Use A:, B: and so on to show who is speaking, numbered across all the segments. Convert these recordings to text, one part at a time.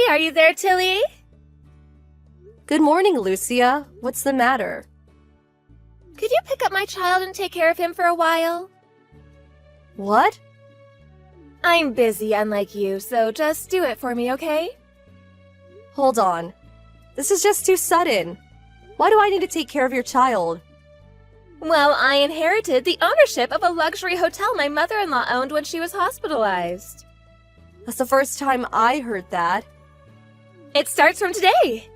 A: are you there, Tilly?
B: Good morning, Lucia. What's the matter?
A: Could you pick up my child and take care of him for a while?
B: What?
A: I'm busy, unlike you, so just do it for me, okay?
B: Hold on. This is just too sudden. Why do I need to take care of your child?
A: Well, I inherited the ownership of a luxury hotel my mother-in-law owned when she was hospitalized.
B: That's the first time I heard that.
A: It starts from today.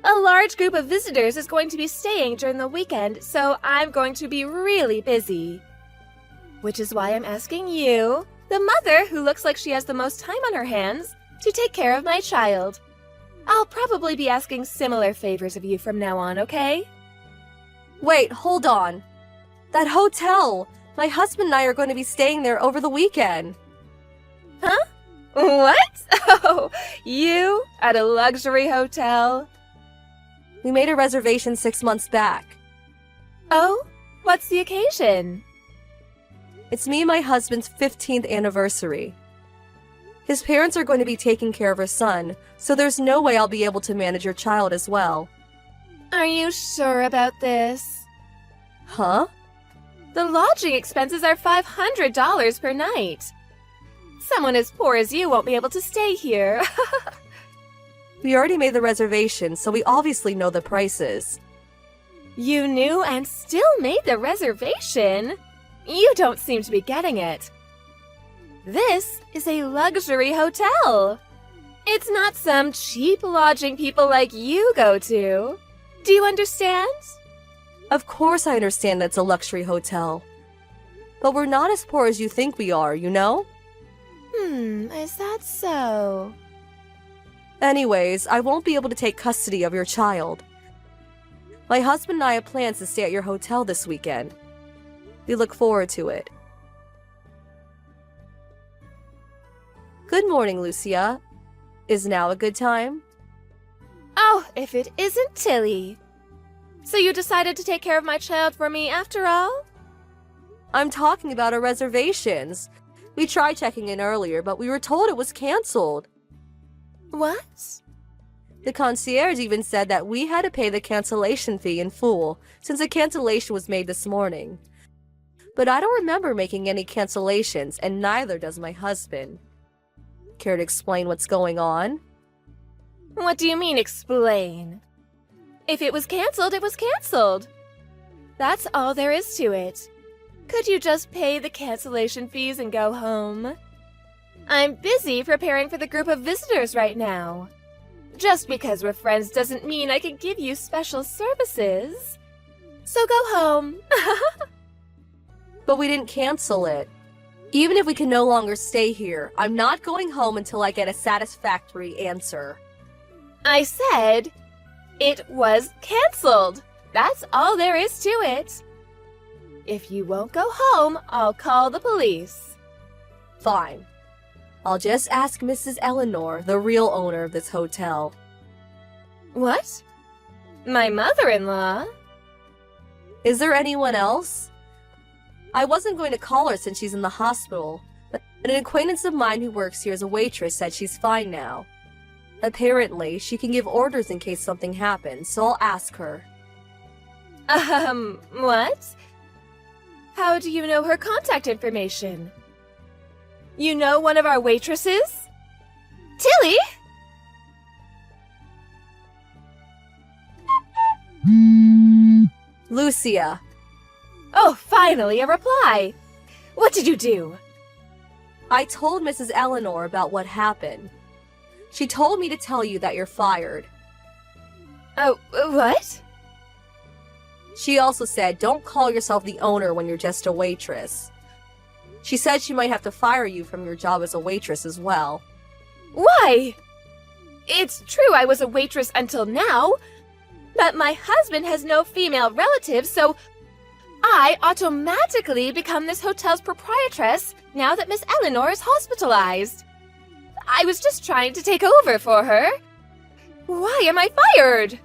A: A large group of visitors is going to be staying during the weekend, so I'm going to be really busy. Which is why I'm asking you, the mother who looks like she has the most time on her hands, to take care of my child. I'll probably be asking similar favors of you from now on, okay?
B: Wait, hold on. That hotel! My husband and I are going to be staying there over the weekend.
A: Huh? What? Oh, you? At a luxury hotel?
B: We made a reservation 6 months back.
A: Oh? What's the occasion?
B: It's me and my husband's 15th anniversary. His parents are going to be taking care of her son, so there's no way I'll be able to manage your child as well.
A: Are you sure about this?
B: Huh?
A: The lodging expenses are $500 per night. Someone as poor as you won't be able to stay here.
B: We already made the reservation, so we obviously know the prices.
A: You knew and still made the reservation? You don't seem to be getting it. This is a luxury hotel. It's not some cheap lodging people like you go to. Do you understand?
B: Of course I understand that's a luxury hotel. But we're not as poor as you think we are, you know?
A: Is that so?
B: Anyways, I won't be able to take custody of your child. My husband and I have plans to stay at your hotel this weekend. We look forward to it. Good morning, Lucia. Is now a good time?
A: Oh, if it isn't Tilly. So you decided to take care of my child for me after all?
B: I'm talking about our reservations. We tried checking in earlier, but we were told it was canceled.
A: What?
B: The concierge even said that we had to pay the cancellation fee in full, since the cancellation was made this morning. But I don't remember making any cancellations, and neither does my husband. Care to explain what's going on?
A: What do you mean, explain? If it was canceled, it was canceled. That's all there is to it. Could you just pay the cancellation fees and go home? I'm busy preparing for the group of visitors right now. Just because we're friends doesn't mean I can give you special services. So go home.
B: But we didn't cancel it. Even if we can no longer stay here, I'm not going home until I get a satisfactory answer.
A: I said it was canceled. That's all there is to it. If you won't go home, I'll call the police.
B: Fine. I'll just ask Mrs. Eleanor, the real owner of this hotel.
A: What? My mother-in-law?
B: Is there anyone else? I wasn't going to call her since she's in the hospital, but an acquaintance of mine who works here as a waitress said she's fine now. Apparently, she can give orders in case something happens, so I'll ask her.
A: What? How do you know her contact information? You know one of our waitresses? Tilly?
B: Lucia.
A: Oh, finally a reply. What did you do?
B: I told Mrs. Eleanor about what happened. She told me to tell you that you're fired.
A: Oh, what?
B: She also said don't call yourself the owner when you're just a waitress. She said she might have to fire you from your job as a waitress as well.
A: Why? It's true I was a waitress until now, but my husband has no female relatives, so I automatically become this hotel's proprietress now that Miss Eleanor is hospitalized. I was just trying to take over for her. Why am I fired?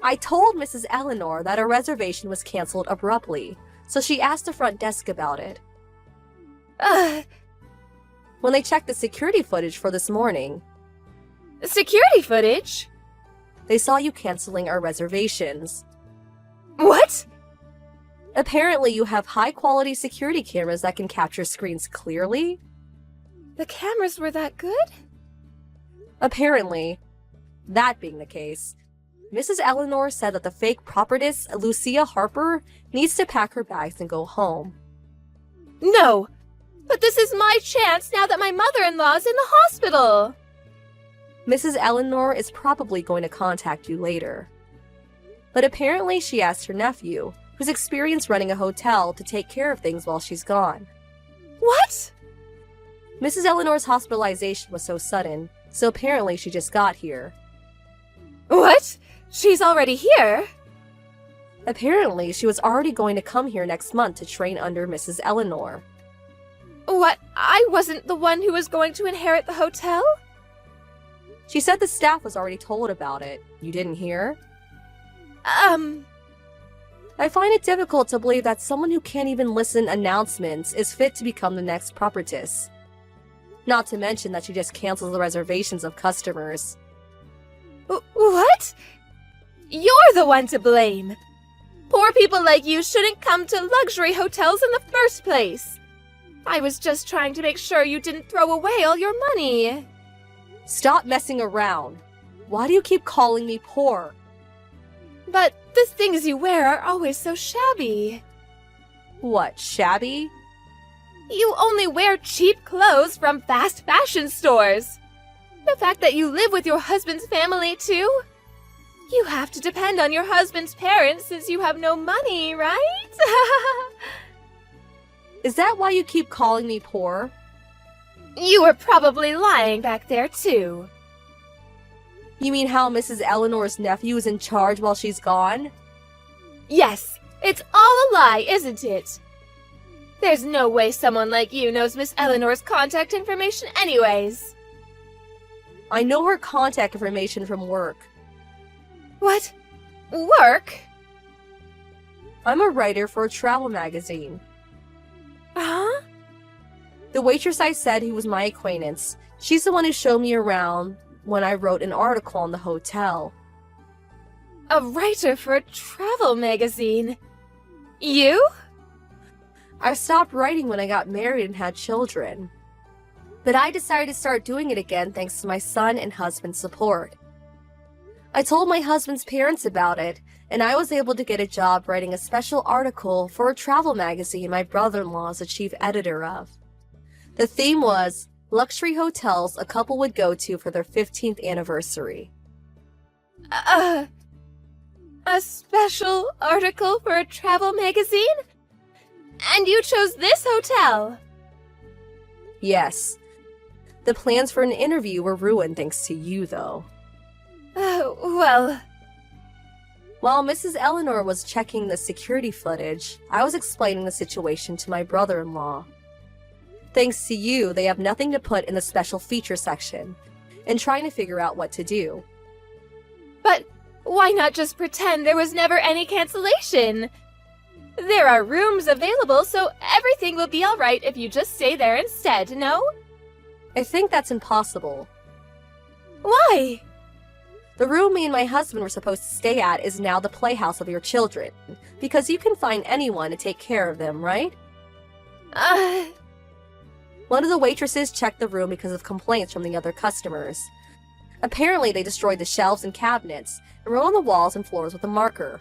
B: I told Mrs. Eleanor that her reservation was canceled abruptly, so she asked the front desk about it. When they checked the security footage for this morning,
A: Security footage?
B: They saw you canceling our reservations.
A: What?
B: Apparently, you have high-quality security cameras that can capture screens clearly?
A: The cameras were that good?
B: Apparently. That being the case, Mrs. Eleanor said that the fake prophetess, Lucia Harper, needs to pack her bags and go home.
A: No! But this is my chance now that my mother-in-law's in the hospital!
B: Mrs. Eleanor is probably going to contact you later. But apparently she asked her nephew, who's experienced running a hotel, to take care of things while she's gone.
A: What?
B: Mrs. Eleanor's hospitalization was so sudden, so apparently she just got here.
A: What? She's already here?
B: Apparently, she was already going to come here next month to train under Mrs. Eleanor.
A: What? I wasn't the one who was going to inherit the hotel?
B: She said the staff was already told about it. You didn't hear? I find it difficult to believe that someone who can't even listen announcements is fit to become the next prophetess. Not to mention that she just cancels the reservations of customers.
A: What? You're the one to blame. Poor people like you shouldn't come to luxury hotels in the first place. I was just trying to make sure you didn't throw away all your money.
B: Stop messing around. Why do you keep calling me poor?
A: But the things you wear are always so shabby.
B: What, shabby?
A: You only wear cheap clothes from fast fashion stores. The fact that you live with your husband's family, too? You have to depend on your husband's parents since you have no money, right?
B: Is that why you keep calling me poor?
A: You were probably lying back there, too.
B: You mean how Mrs. Eleanor's nephew is in charge while she's gone?
A: Yes, it's all a lie, isn't it? There's no way someone like you knows Miss Eleanor's contact information anyways.
B: I know her contact information from work.
A: What? Work?
B: I'm a writer for a travel magazine.
A: Huh?
B: The waitress I said who was my acquaintance, she's the one who showed me around when I wrote an article on the hotel.
A: A writer for a travel magazine? You?
B: I stopped writing when I got married and had children. But I decided to start doing it again thanks to my son and husband's support. I told my husband's parents about it, and I was able to get a job writing a special article for a travel magazine my brother-in-law is the chief editor of. The theme was luxury hotels a couple would go to for their 15th anniversary.
A: A special article for a travel magazine? And you chose this hotel?
B: Yes. The plans for an interview were ruined thanks to you, though.
A: Well...
B: While Mrs. Eleanor was checking the security footage, I was explaining the situation to my brother-in-law. Thanks to you, they have nothing to put in the special feature section, and trying to figure out what to do.
A: But why not just pretend there was never any cancellation? There are rooms available, so everything will be alright if you just stay there instead, no?
B: I think that's impossible.
A: Why?
B: The room me and my husband were supposed to stay at is now the playhouse of your children, because you can find anyone to take care of them, right? One of the waitresses checked the room because of complaints from the other customers. Apparently, they destroyed the shelves and cabinets and wrote on the walls and floors with a marker.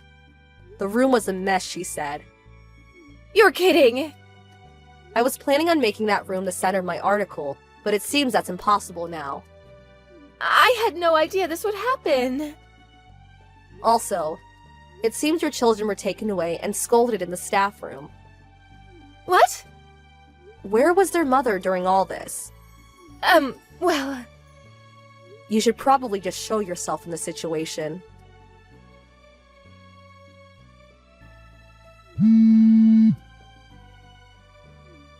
B: The room was a mess, she said.
A: You're kidding!
B: I was planning on making that room the center of my article, but it seems that's impossible now.
A: I had no idea this would happen.
B: Also, it seems your children were taken away and scolded in the staff room.
A: What?
B: Where was their mother during all this?
A: Well...
B: You should probably just show yourself in the situation.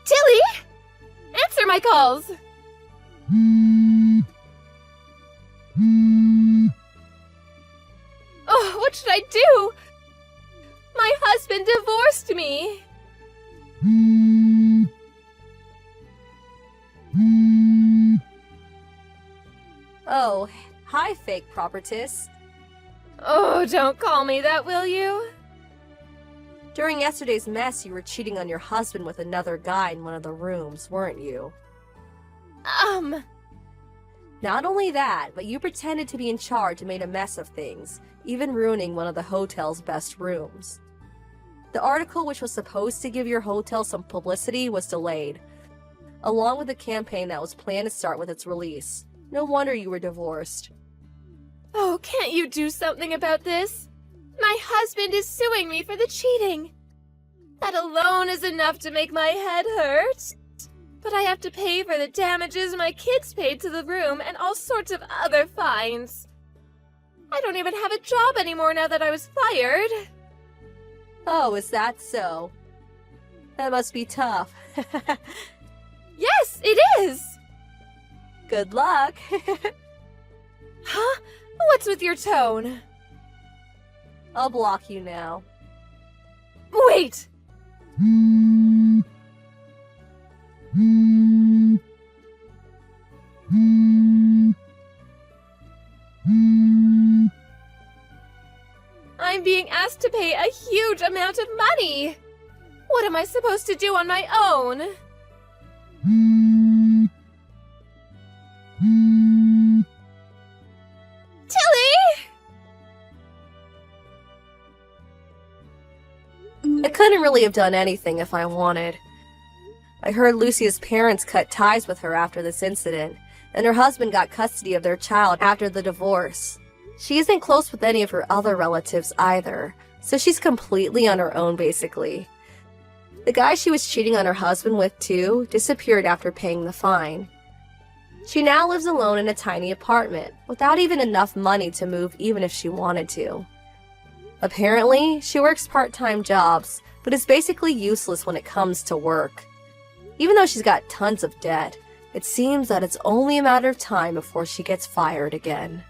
A: Tilly! Answer my calls! Oh, what should I do? My husband divorced me!
B: Oh, hi, fake propertist.
A: Oh, don't call me that, will you?
B: During yesterday's mess, you were cheating on your husband with another guy in one of the rooms, weren't you? Not only that, but you pretended to be in charge and made a mess of things, even ruining one of the hotel's best rooms. The article, which was supposed to give your hotel some publicity, was delayed, along with the campaign that was planned to start with its release. No wonder you were divorced.
A: Oh, can't you do something about this? My husband is suing me for the cheating. That alone is enough to make my head hurt. But I have to pay for the damages my kids paid to the room and all sorts of other fines. I don't even have a job anymore now that I was fired.
B: Oh, is that so? That must be tough.
A: Yes, it is!
B: Good luck!
A: Huh? What's with your tone?
B: I'll block you now.
A: Wait! I'm being asked to pay a huge amount of money! What am I supposed to do on my own? Tilly!
B: I couldn't really have done anything if I wanted. I heard Lucia's parents cut ties with her after this incident, and her husband got custody of their child after the divorce. She isn't close with any of her other relatives either, so she's completely on her own basically. The guy she was cheating on her husband with too disappeared after paying the fine. She now lives alone in a tiny apartment, without even enough money to move even if she wanted to. Apparently, she works part-time jobs, but is basically useless when it comes to work. Even though she's got tons of debt, it seems that it's only a matter of time before she gets fired again.